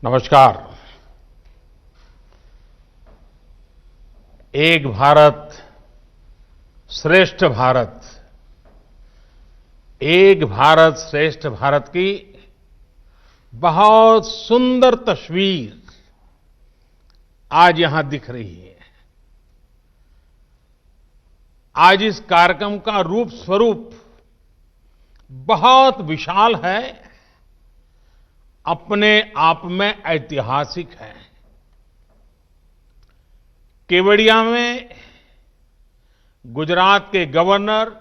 नमस्कार। एक भारत श्रेष्ठ भारत, एक भारत श्रेष्ठ भारत की बहुत सुंदर तस्वीर आज यहां दिख रही है। आज इस कार्यक्रम का रूप स्वरूप बहुत विशाल है, अपने आप में ऐतिहासिक है। केवड़िया में गुजरात के गवर्नर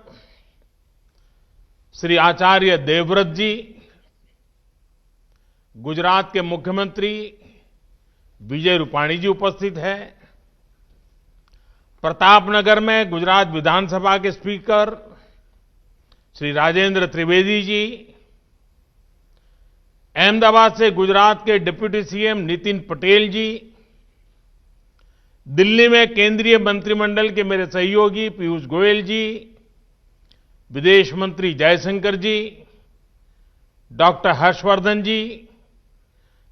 श्री आचार्य देवव्रत जी, गुजरात के मुख्यमंत्री विजय रूपाणी जी उपस्थित हैं। प्रतापनगर में गुजरात विधानसभा के स्पीकर श्री राजेंद्र त्रिवेदी जी, अहमदाबाद से गुजरात के डिप्टी सीएम नितिन पटेल जी, दिल्ली में केंद्रीय मंत्रिमंडल के मेरे सहयोगी पीयूष गोयल जी, विदेश मंत्री जयशंकर जी, डॉक्टर हर्षवर्धन जी,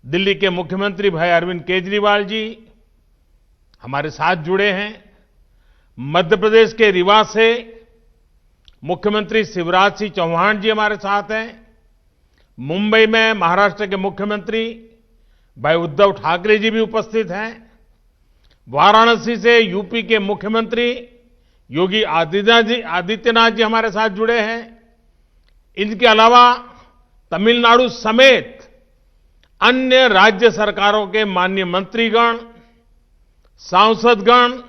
दिल्ली के मुख्यमंत्री भाई अरविंद केजरीवाल जी हमारे साथ जुड़े हैं। मध्य प्रदेश के रीवा से मुख्यमंत्री शिवराज सिंह चौहान जी हमारे साथ हैं। मुंबई में महाराष्ट्र के मुख्यमंत्री भाई उद्धव ठाकरे जी भी उपस्थित हैं। वाराणसी से यूपी के मुख्यमंत्री योगी आदित्यनाथ जी हमारे साथ जुड़े हैं। इनके अलावा तमिलनाडु समेत अन्य राज्य सरकारों के माननीय मंत्रीगण, सांसदगण,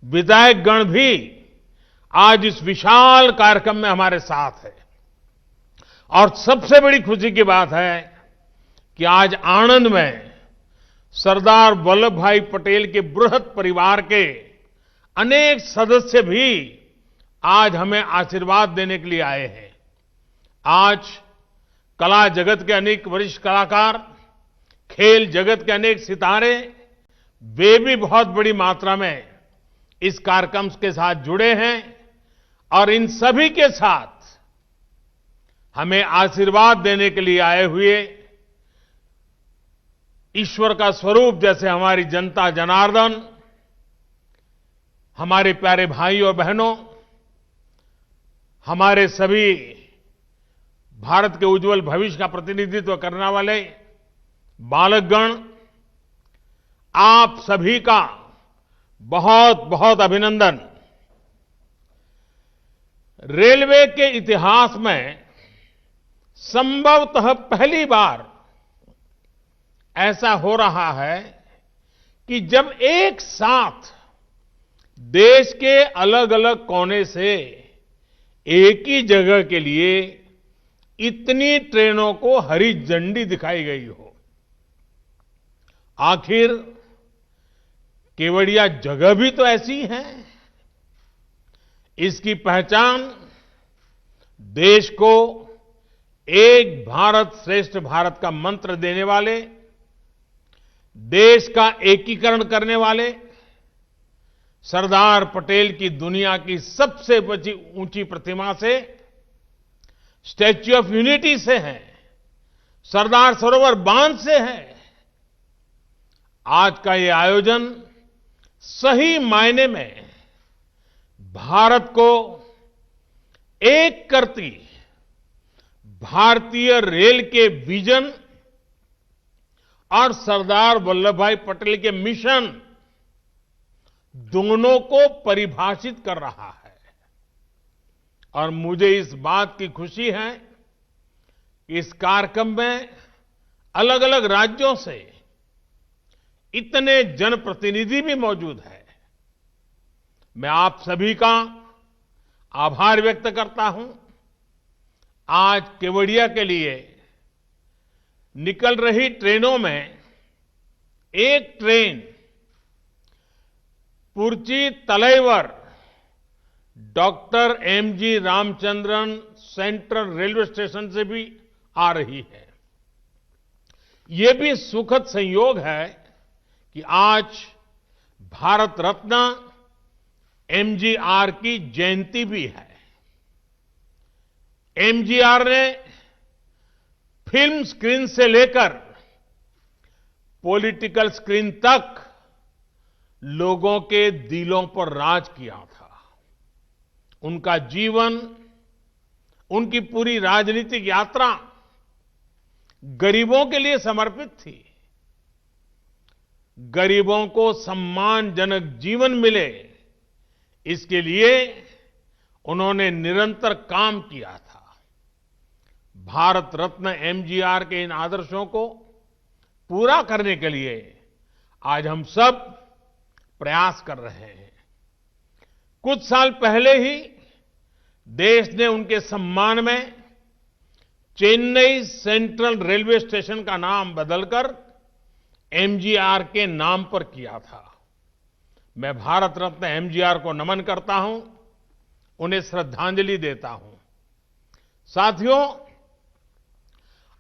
विधायकगण भी आज इस विशाल कार्यक्रम में हमारे साथ हैं। और सबसे बड़ी खुशी की बात है कि आज आणंद में सरदार वल्लभ भाई पटेल के बृहत परिवार के अनेक सदस्य भी आज हमें आशीर्वाद देने के लिए आए हैं। आज कला जगत के अनेक वरिष्ठ कलाकार, खेल जगत के अनेक सितारे, वे भी बहुत बड़ी मात्रा में इस कार्यक्रम के साथ जुड़े हैं। और इन सभी के साथ हमें आशीर्वाद देने के लिए आए हुए ईश्वर का स्वरूप जैसे हमारी जनता जनार्दन, हमारे प्यारे भाई और बहनों, हमारे सभी भारत के उज्जवल भविष्य का प्रतिनिधित्व करने वाले बालकगण, आप सभी का बहुत बहुत अभिनंदन। रेलवे के इतिहास में संभवतः पहली बार ऐसा हो रहा है कि जब एक साथ देश के अलग अलग कोने से एक ही जगह के लिए इतनी ट्रेनों को हरी झंडी दिखाई गई हो। आखिर केवड़िया जगह भी तो ऐसी है। इसकी पहचान देश को एक भारत श्रेष्ठ भारत का मंत्र देने वाले, देश का एकीकरण करने वाले सरदार पटेल की दुनिया की सबसे ऊंची प्रतिमा से, स्टैच्यू ऑफ यूनिटी से है, सरदार सरोवर बांध से है। आज का ये आयोजन सही मायने में भारत को एक करती भारतीय रेल के विजन और सरदार वल्लभ भाई पटेल के मिशन दोनों को परिभाषित कर रहा है। और मुझे इस बात की खुशी है कि इस कार्यक्रम में अलग अलग राज्यों से इतने जनप्रतिनिधि भी मौजूद हैं। मैं आप सभी का आभार व्यक्त करता हूं। आज केवड़िया के लिए निकल रही ट्रेनों में एक train Puratchi Thalaivar doctor MG Ramachandran central railway station से भी आ रही है। ये भी सुखद संयोग है कि आज भारत रत्न एमजीआर की जयंती भी है। एमजीआर ने फिल्म स्क्रीन से लेकर पॉलिटिकल स्क्रीन तक लोगों के दिलों पर राज किया था। उनका जीवन, उनकी पूरी राजनीतिक यात्रा गरीबों के लिए समर्पित थी। गरीबों को सम्मानजनक जीवन मिले, इसके लिए उन्होंने निरंतर काम किया था। भारत रत्न एमजीआर के इन आदर्शों को पूरा करने के लिए आज हम सब प्रयास कर रहे हैं। कुछ साल पहले ही देश ने उनके सम्मान में चेन्नई सेंट्रल रेलवे स्टेशन का नाम बदलकर एमजीआर के नाम पर किया था। मैं भारत रत्न एमजीआर को नमन करता हूं, उन्हें श्रद्धांजलि देता हूं। साथियों,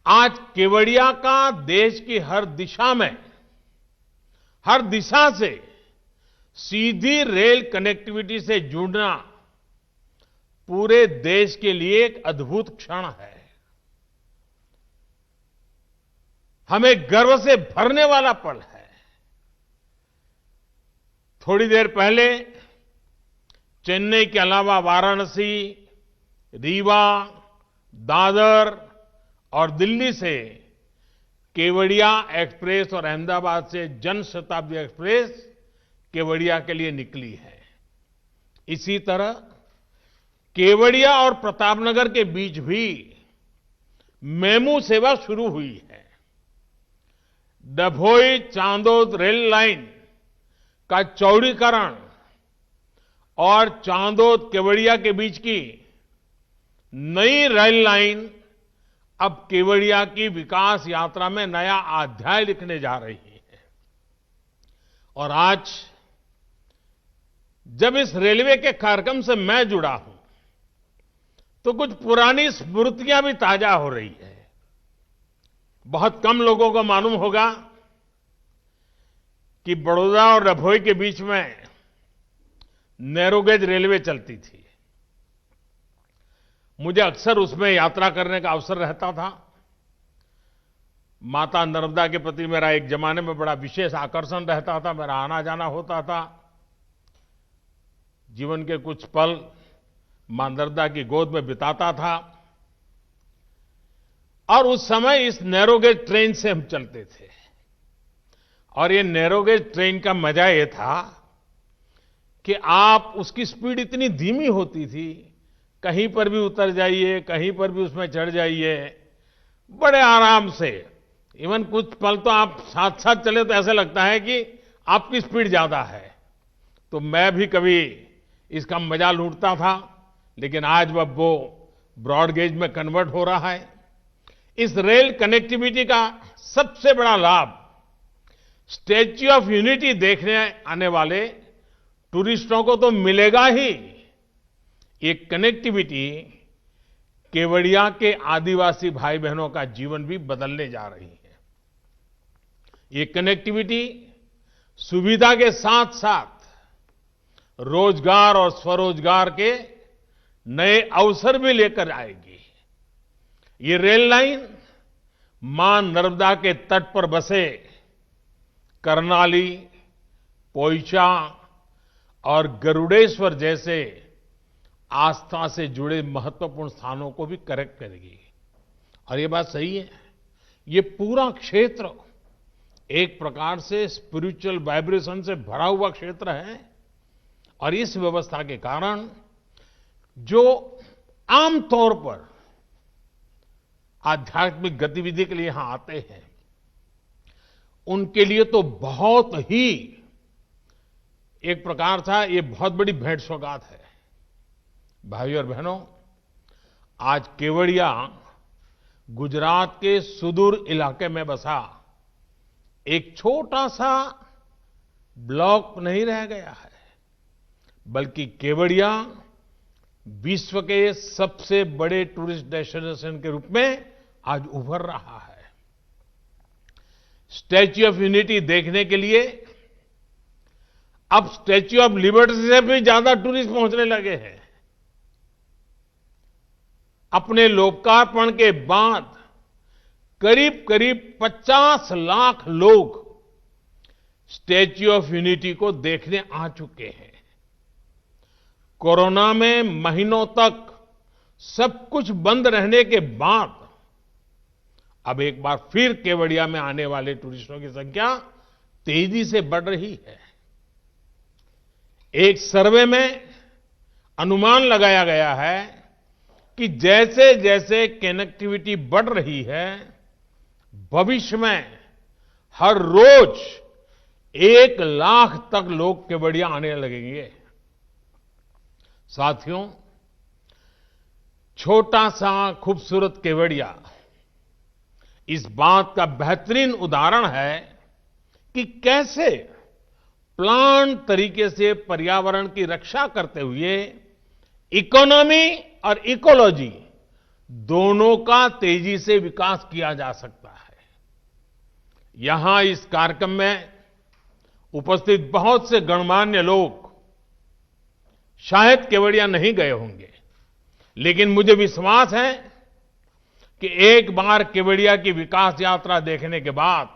आज केवड़िया का देश की हर दिशा से सीधी रेल कनेक्टिविटी से जुड़ना पूरे देश के लिए एक अद्भुत क्षण है। हमें गर्व से भरने वाला पल है। थोड़ी देर पहले चेन्नई के अलावा वाराणसी, रीवा, दादर और दिल्ली से केवड़िया एक्सप्रेस और अहमदाबाद से जन शताब्दी एक्सप्रेस केवड़िया के लिए निकली है। इसी तरह केवड़िया और प्रतापनगर के बीच भी मेमू सेवा शुरू हुई है। डभोई चांदोद रेल लाइन का चौड़ीकरण और चांदोद केवड़िया के बीच की नई रेल लाइन अब केवड़िया की विकास यात्रा में नया अध्याय लिखने जा रही है। और आज जब इस रेलवे के कार्यक्रम से मैं जुड़ा हूं, तो कुछ पुरानी स्मृतियां भी ताजा हो रही है। बहुत कम लोगों को मालूम होगा कि बड़ौदा और डभोई के बीच में नैरोगेज रेलवे चलती थी। मुझे अक्सर उसमें यात्रा करने का अवसर रहता था। माता नर्मदा के प्रति मेरा एक जमाने में बड़ा विशेष आकर्षण रहता था। मेरा आना जाना होता था। जीवन के कुछ पल मां नर्मदा की गोद में बिताता था। और उस समय इस नैरोगेज ट्रेन से हम चलते थे। और ये नैरोगेज ट्रेन का मजा ये था कि आप उसकी स्पीड इतनी धीमी होती थी, कहीं पर भी उतर जाइए, कहीं पर भी उसमें चढ़ जाइए, बड़े आराम से। इवन कुछ पल तो आप साथ साथ चले तो ऐसा लगता है कि आपकी स्पीड ज्यादा है। तो मैं भी कभी इसका मजा लूटता था, लेकिन आज वो ब्रॉड गेज में कन्वर्ट हो रहा है। इस रेल कनेक्टिविटी का सबसे बड़ा लाभ स्टैच्यू ऑफ यूनिटी देखने आने वाले टूरिस्टों को तो मिलेगा ही। ये कनेक्टिविटी केवड़िया के आदिवासी भाई बहनों का जीवन भी बदलने जा रही है। ये कनेक्टिविटी सुविधा के साथ साथ रोजगार और स्वरोजगार के नए अवसर भी लेकर आएगी। ये रेल लाइन मां नर्मदा के तट पर बसे कर्नाली, पोइचा और गरुड़ेश्वर जैसे आस्था से जुड़े महत्वपूर्ण स्थानों को भी कनेक्ट करेगी। और ये बात सही है, ये पूरा क्षेत्र एक प्रकार से स्पिरिचुअल वाइब्रेशन से भरा हुआ क्षेत्र है। और इस व्यवस्था के कारण जो आमतौर पर आध्यात्मिक गतिविधि के लिए यहां आते हैं, उनके लिए तो बहुत ही एक प्रकार था, ये बहुत बड़ी भेंट सौगात है। भाइयों और बहनों, आज केवड़िया गुजरात के सुदूर इलाके में बसा एक छोटा सा ब्लॉक नहीं रह गया है, बल्कि केवड़िया विश्व के सबसे बड़े टूरिस्ट डेस्टिनेशन के रूप में आज उभर रहा है। स्टैच्यू ऑफ यूनिटी देखने के लिए अब स्टैच्यू ऑफ लिबर्टी से भी ज्यादा टूरिस्ट पहुंचने लगे हैं। अपने लोकार्पण के बाद करीब करीब 50 लाख लोग स्टैच्यू ऑफ यूनिटी को देखने आ चुके हैं। कोरोना में महीनों तक सब कुछ बंद रहने के बाद अब एक बार फिर केवड़िया में आने वाले टूरिस्टों की संख्या तेजी से बढ़ रही है। एक सर्वे में अनुमान लगाया गया है कि जैसे जैसे कनेक्टिविटी बढ़ रही है, भविष्य में हर रोज 1 लाख तक लोग केवड़िया आने लगेंगे। साथियों, छोटा सा खूबसूरत केवड़िया इस बात का बेहतरीन उदाहरण है कि कैसे प्लान तरीके से पर्यावरण की रक्षा करते हुए इकोनॉमी और इकोलॉजी दोनों का तेजी से विकास किया जा सकता है। यहां इस कार्यक्रम में उपस्थित बहुत से गणमान्य लोग शायद केवड़िया नहीं गए होंगे, लेकिन मुझे विश्वास है कि एक बार केवड़िया की विकास यात्रा देखने के बाद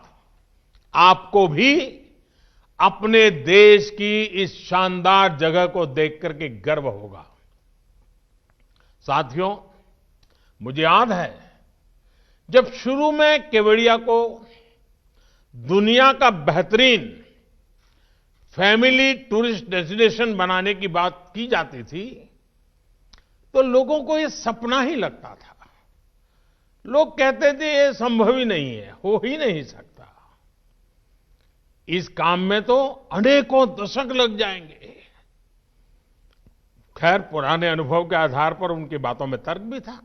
आपको भी अपने देश की इस शानदार जगह को देख करके गर्व होगा। साथियों, मुझे याद है जब शुरू में केवड़िया को दुनिया का बेहतरीन फैमिली टूरिस्ट डेस्टिनेशन बनाने की बात की जाती थी, तो लोगों को ये सपना ही लगता था। लोग कहते थे ये संभव ही नहीं है, हो ही नहीं सकता। इस काम में तो अनेकों दशक लग जाएंगे। खैर, पुराने अनुभव के आधार पर उनकी बातों में तर्क भी था।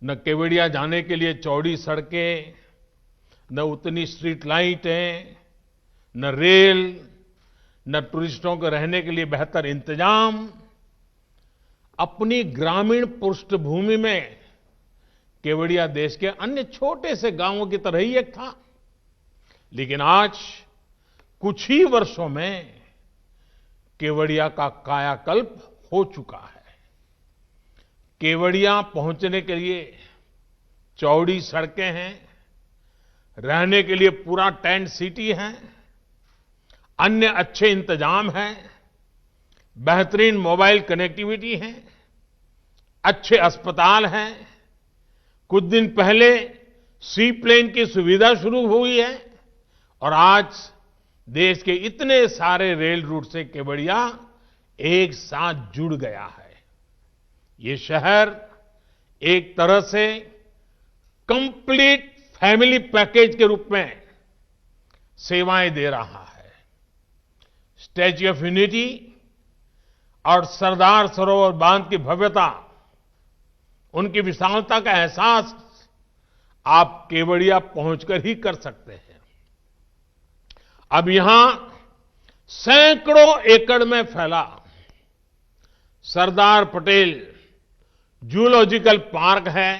न केवड़िया जाने के लिए चौड़ी सड़कें, न उतनी स्ट्रीट लाइटें, न रेल, न टूरिस्टों को रहने के लिए बेहतर इंतजाम। अपनी ग्रामीण पृष्ठभूमि में केवड़िया देश के अन्य छोटे से गांवों की तरह ही एक था, लेकिन आज कुछ ही वर्षों में केवड़िया का कायाकल्प हो चुका है। केवड़िया पहुंचने के लिए चौड़ी सड़कें हैं, रहने के लिए पूरा टेंट सिटी है, अन्य अच्छे इंतजाम हैं, बेहतरीन मोबाइल कनेक्टिविटी है, अच्छे अस्पताल हैं। कुछ दिन पहले सी प्लेन की सुविधा शुरू हुई है और आज देश के इतने सारे रेल रूट से केवड़िया एक साथ जुड़ गया है। ये शहर एक तरह से कंप्लीट फैमिली पैकेज के रूप में सेवाएं दे रहा है। स्टैच्यू ऑफ यूनिटी और सरदार सरोवर बांध की भव्यता, उनकी विशालता का एहसास आप केवड़िया पहुंचकर ही कर सकते हैं। अब यहां सैकड़ों एकड़ में फैला सरदार पटेल जूलॉजिकल पार्क है,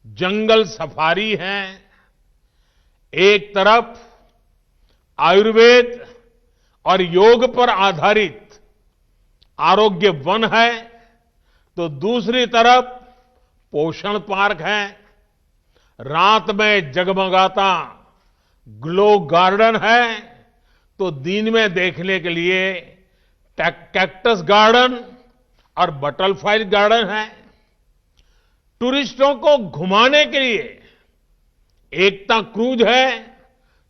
जंगल सफारी है। एक तरफ आयुर्वेद और योग पर आधारित आरोग्य वन है, तो दूसरी तरफ पोषण पार्क है। रात में जगमगाता ग्लो गार्डन है, तो दिन में देखने के लिए कैक्टस गार्डन और बटरफ्लाई गार्डन है। टूरिस्टों को घुमाने के लिए एकता क्रूज है,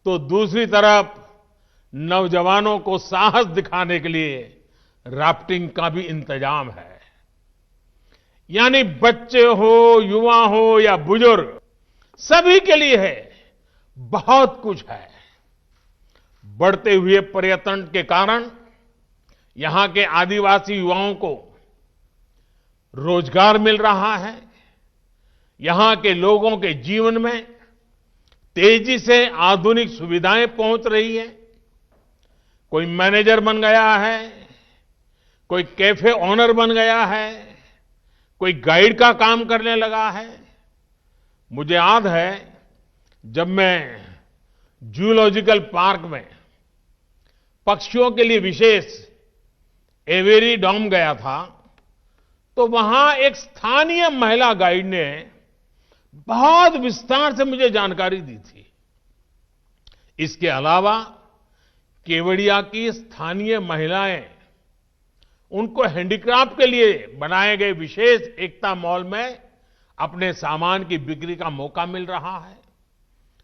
तो दूसरी तरफ नौजवानों को साहस दिखाने के लिए राफ्टिंग का भी इंतजाम है। यानी बच्चे हो, युवा हो या बुजुर्ग, सभी के लिए है, बहुत कुछ है। बढ़ते हुए पर्यटन के कारण यहां के आदिवासी युवाओं को रोजगार मिल रहा है। यहां के लोगों के जीवन में तेजी से आधुनिक सुविधाएं पहुंच रही है। कोई मैनेजर बन गया है, कोई कैफे ओनर बन गया है, कोई गाइड का काम करने लगा है। मुझे याद है जब मैं जूलॉजिकल पार्क में पक्षियों के लिए विशेष एवेरी डॉम गया था, तो वहां एक स्थानीय महिला गाइड ने बहुत विस्तार से मुझे जानकारी दी थी। इसके अलावा केवड़िया की स्थानीय महिलाएं, उनको हैंडीक्राफ्ट के लिए बनाए गए विशेष एकता मॉल में अपने सामान की बिक्री का मौका मिल रहा है।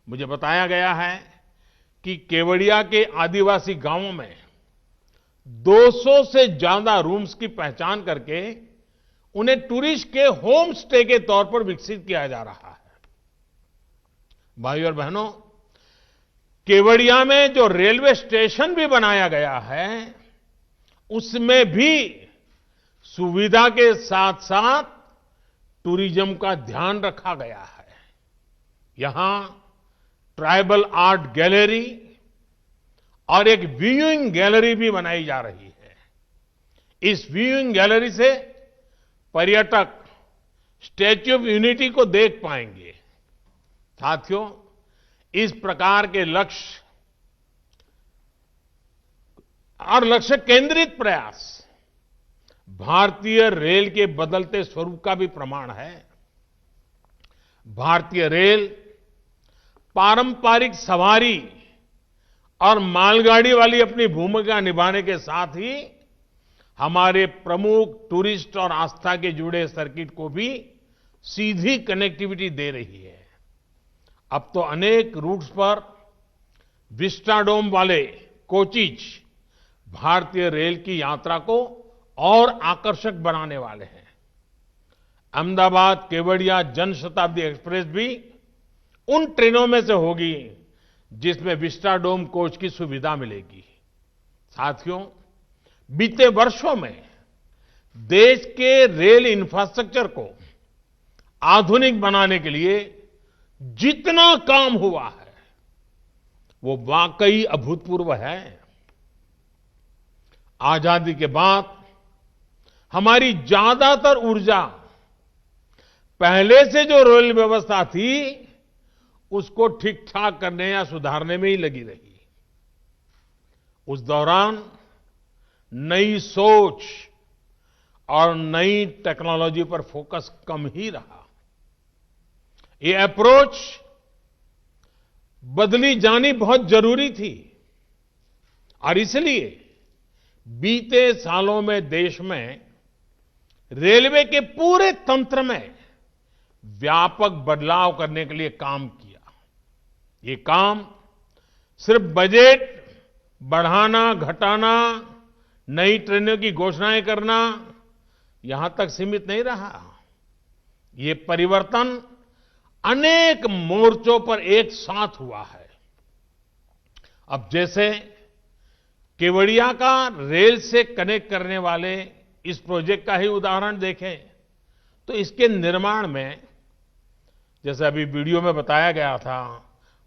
मुझे बताया गया है कि केवड़िया के आदिवासी गांवों में 200 से ज्यादा रूम्स की पहचान करके उन्हें टूरिस्ट के होम स्टे के तौर पर विकसित किया जा रहा है। भाइयों और बहनों, केवड़िया में जो रेलवे स्टेशन भी बनाया गया है, उसमें भी सुविधा के साथ साथ टूरिज्म का ध्यान रखा गया है। यहां ट्राइबल आर्ट गैलरी और एक व्यूइंग गैलरी भी बनाई जा रही है। इस व्यूइंग गैलरी से पर्यटक स्टैच्यू ऑफ यूनिटी को देख पाएंगे। साथियों, इस प्रकार के लक्ष्य और लक्ष्य केंद्रित प्रयास भारतीय रेल के बदलते स्वरूप का भी प्रमाण है। भारतीय रेल पारंपरिक सवारी और मालगाड़ी वाली अपनी भूमिका निभाने के साथ ही हमारे प्रमुख टूरिस्ट और आस्था के जुड़े सर्किट को भी सीधी कनेक्टिविटी दे रही है। अब तो अनेक रूट्स पर विस्टाडोम वाले कोचेज भारतीय रेल की यात्रा को और आकर्षक बनाने वाले हैं। अहमदाबाद केवड़िया जनशताब्दी एक्सप्रेस भी उन ट्रेनों में से होगी जिसमें विस्टाडोम कोच की सुविधा मिलेगी। साथियों, बीते वर्षों में देश के रेल इंफ्रास्ट्रक्चर को आधुनिक बनाने के लिए जितना काम हुआ है, वो वाकई अभूतपूर्व है। आजादी के बाद हमारी ज्यादातर ऊर्जा पहले से जो रेल व्यवस्था थी, उसको ठीक ठाक करने या सुधारने में ही लगी रही। उस दौरान नई सोच और नई टेक्नोलॉजी पर फोकस कम ही रहा। ये अप्रोच बदली जानी बहुत जरूरी थी और इसलिए बीते सालों में देश में रेलवे के पूरे तंत्र में व्यापक बदलाव करने के लिए काम किया। ये काम सिर्फ बजट बढ़ाना, घटाना, नई ट्रेनों की घोषणाएं करना, यहां तक सीमित नहीं रहा। ये परिवर्तन अनेक मोर्चों पर एक साथ हुआ है। अब जैसे केवड़िया का रेल से कनेक्ट करने वाले इस प्रोजेक्ट का ही उदाहरण देखें, तो इसके निर्माण में, जैसे अभी वीडियो में बताया गया था,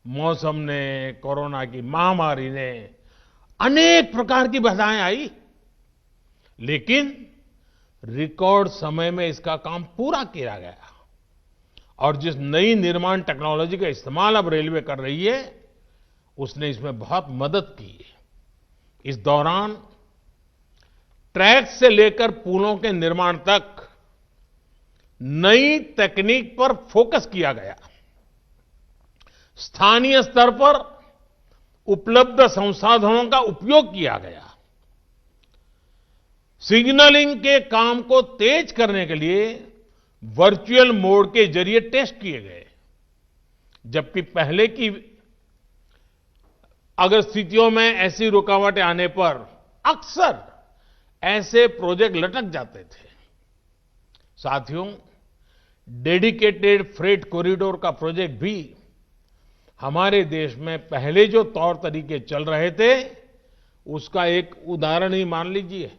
मौसम ने, कोरोना की महामारी ने अनेक प्रकार की बाधाएं आई, लेकिन रिकॉर्ड समय में इसका काम पूरा किया गया। और जिस नई निर्माण टेक्नोलॉजी का इस्तेमाल अब रेलवे कर रही है, उसने इसमें बहुत मदद की है। इस दौरान ट्रैक से लेकर पुलों के निर्माण तक नई तकनीक पर फोकस किया गया। स्थानीय स्तर पर उपलब्ध संसाधनों का उपयोग किया गया। सिग्नलिंग के काम को तेज करने के लिए वर्चुअल मोड के जरिए टेस्ट किए गए, जबकि पहले की अगर स्थितियों में ऐसी रुकावटें आने पर अक्सर ऐसे प्रोजेक्ट लटक जाते थे। साथियों, डेडिकेटेड फ्रेट कॉरिडोर का प्रोजेक्ट भी हमारे देश में पहले जो तौर तरीके चल रहे थे, उसका एक उदाहरण ही मान लीजिए।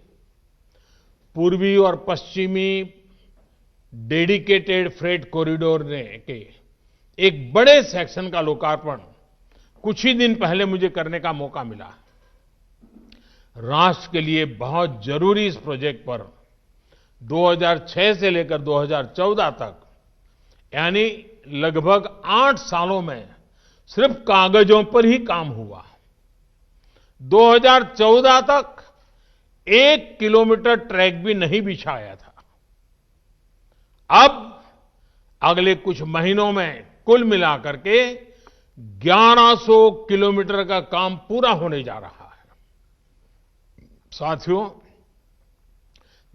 पूर्वी और पश्चिमी डेडिकेटेड फ्रेट कॉरिडोर ने के एक बड़े सेक्शन का लोकार्पण कुछ ही दिन पहले मुझे करने का मौका मिला। राष्ट्र के लिए बहुत जरूरी इस प्रोजेक्ट पर 2006 से लेकर 2014 तक, यानी लगभग 8 सालों में सिर्फ कागजों पर ही काम हुआ। 2014 तक 1 किलोमीटर ट्रैक भी नहीं बिछाया था। अब अगले कुछ महीनों में कुल मिलाकर के 1100 किलोमीटर का काम पूरा होने जा रहा है। साथियों,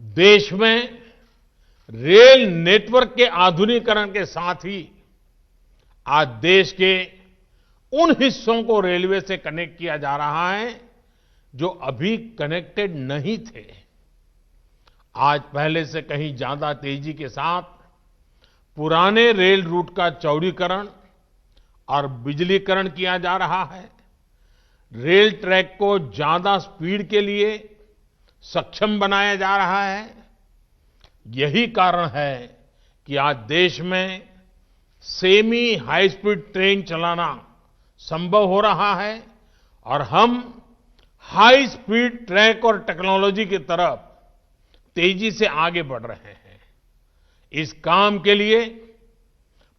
देश में रेल नेटवर्क के आधुनिकीकरण के साथ ही आज देश के उन हिस्सों को रेलवे से कनेक्ट किया जा रहा है जो अभी कनेक्टेड नहीं थे। आज पहले से कहीं ज्यादा तेजी के साथ पुराने रेल रूट का चौड़ीकरण और बिजलीकरण किया जा रहा है। रेल ट्रैक को ज्यादा स्पीड के लिए सक्षम बनाया जा रहा है। यही कारण है कि आज देश में सेमी हाई स्पीड ट्रेन चलाना संभव हो रहा है और हम हाई स्पीड ट्रैक और टेक्नोलॉजी की तरफ तेजी से आगे बढ़ रहे हैं। इस काम के लिए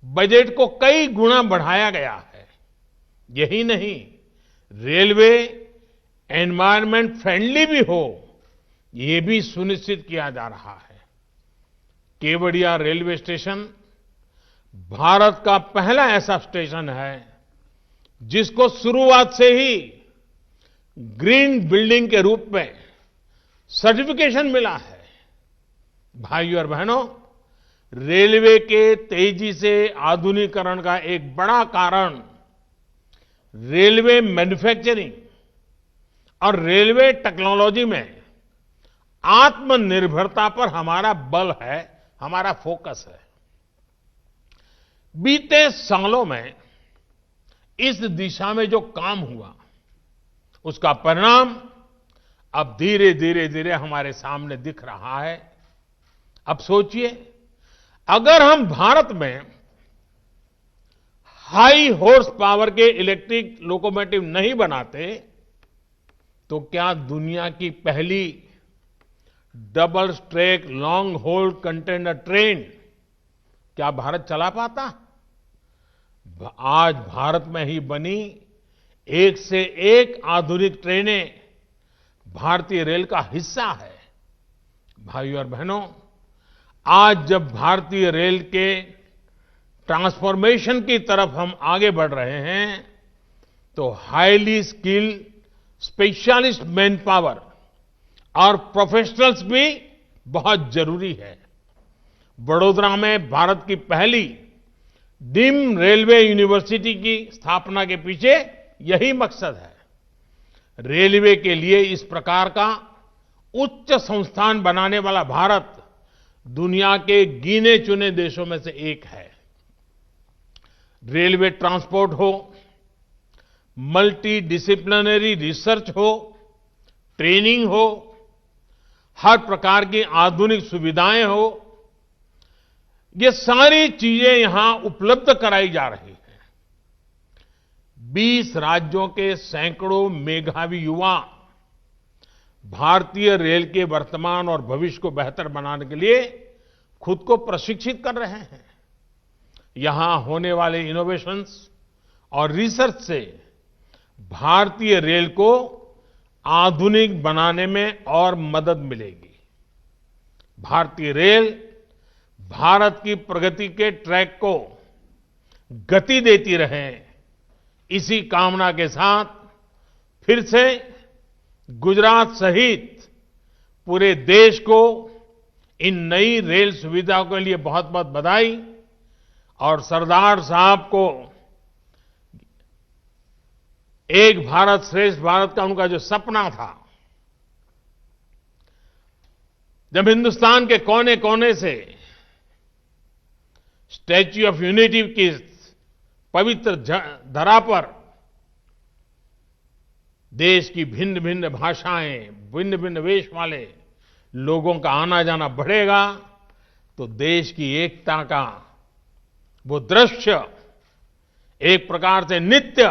बजट को कई गुना बढ़ाया गया है। यही नहीं, रेलवे एनवायरनमेंट फ्रेंडली भी हो, ये भी सुनिश्चित किया जा रहा है। केवड़िया रेलवे स्टेशन भारत का पहला ऐसा स्टेशन है जिसको शुरुआत से ही ग्रीन बिल्डिंग के रूप में सर्टिफिकेशन मिला है। भाइयों और बहनों, रेलवे के तेजी से आधुनिकीकरण का एक बड़ा कारण रेलवे मैन्युफैक्चरिंग और रेलवे टेक्नोलॉजी में आत्मनिर्भरता पर हमारा बल है, हमारा फोकस है। बीते सालों में इस दिशा में जो काम हुआ उसका परिणाम अब धीरे धीरे हमारे सामने दिख रहा है। अब सोचिए, अगर हम भारत में हाई हॉर्स पावर के इलेक्ट्रिक लोकोमोटिव नहीं बनाते तो क्या दुनिया की पहली double track long haul container train क्या भारत चला पाता? आज भारत में ही बनी एक से एक आधुनिक ट्रेनें भारतीय रेल का हिस्सा है। भाइयों और बहनों, आज जब भारतीय रेल के ट्रांसफॉर्मेशन की तरफ हम आगे बढ़ रहे हैं तो highly skilled specialist man power और प्रोफेशनल्स भी बहुत जरूरी है। वडोदरा में भारत की पहली डीम्ड रेलवे यूनिवर्सिटी की स्थापना के पीछे यही मकसद है। रेलवे के लिए इस प्रकार का उच्च संस्थान बनाने वाला भारत दुनिया के गिने चुने देशों में से एक है। रेलवे ट्रांसपोर्ट हो, मल्टी डिसिप्लिनरी रिसर्च हो, ट्रेनिंग हो, हर प्रकार की आधुनिक सुविधाएं हो, ये सारी चीजें यहां उपलब्ध कराई जा रही हैं। 20 राज्यों के सैकड़ों मेधावी युवा भारतीय रेल के वर्तमान और भविष्य को बेहतर बनाने के लिए खुद को प्रशिक्षित कर रहे हैं। यहां होने वाले इनोवेशंस और रिसर्च से भारतीय रेल को आधुनिक बनाने में और मदद मिलेगी। भारतीय रेल भारत की प्रगति के ट्रैक को गति देती रहे, इसी कामना के साथ फिर से गुजरात सहित पूरे देश को इन नई रेल सुविधाओं के लिए बहुत बहुत बधाई और सरदार साहब को एक भारत श्रेष्ठ भारत का उनका जो सपना था, जब हिंदुस्तान के कोने कोने से स्टैच्यू ऑफ यूनिटी की पवित्र धरा पर देश की भिन्न भिन्न भाषाएं, भिन्न भिन्न वेश वाले लोगों का आना जाना बढ़ेगा तो देश की एकता का वो दृश्य एक प्रकार से नित्य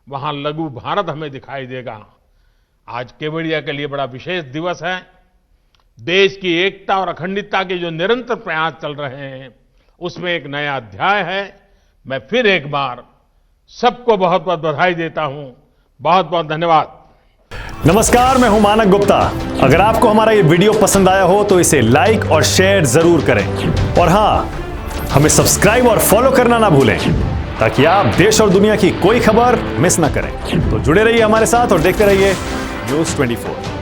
वहां लघु भारत हमें दिखाई देगा। आज केवड़िया के लिए बड़ा विशेष दिवस है। देश की एकता और अखंडता के जो निरंतर प्रयास चल रहे हैं उसमें एक नया अध्याय है। मैं फिर एक बार सबको बहुत बहुत बधाई देता हूं। बहुत बहुत धन्यवाद। नमस्कार, मैं हूं मानक गुप्ता। अगर आपको हमारा ये वीडियो पसंद आया हो तो इसे लाइक और शेयर जरूर करें और हां, हमें सब्सक्राइब और फॉलो करना ना भूलें ताकि आप देश और दुनिया की कोई खबर मिस ना करें। तो जुड़े रहिए हमारे साथ और देखते रहिए News 24।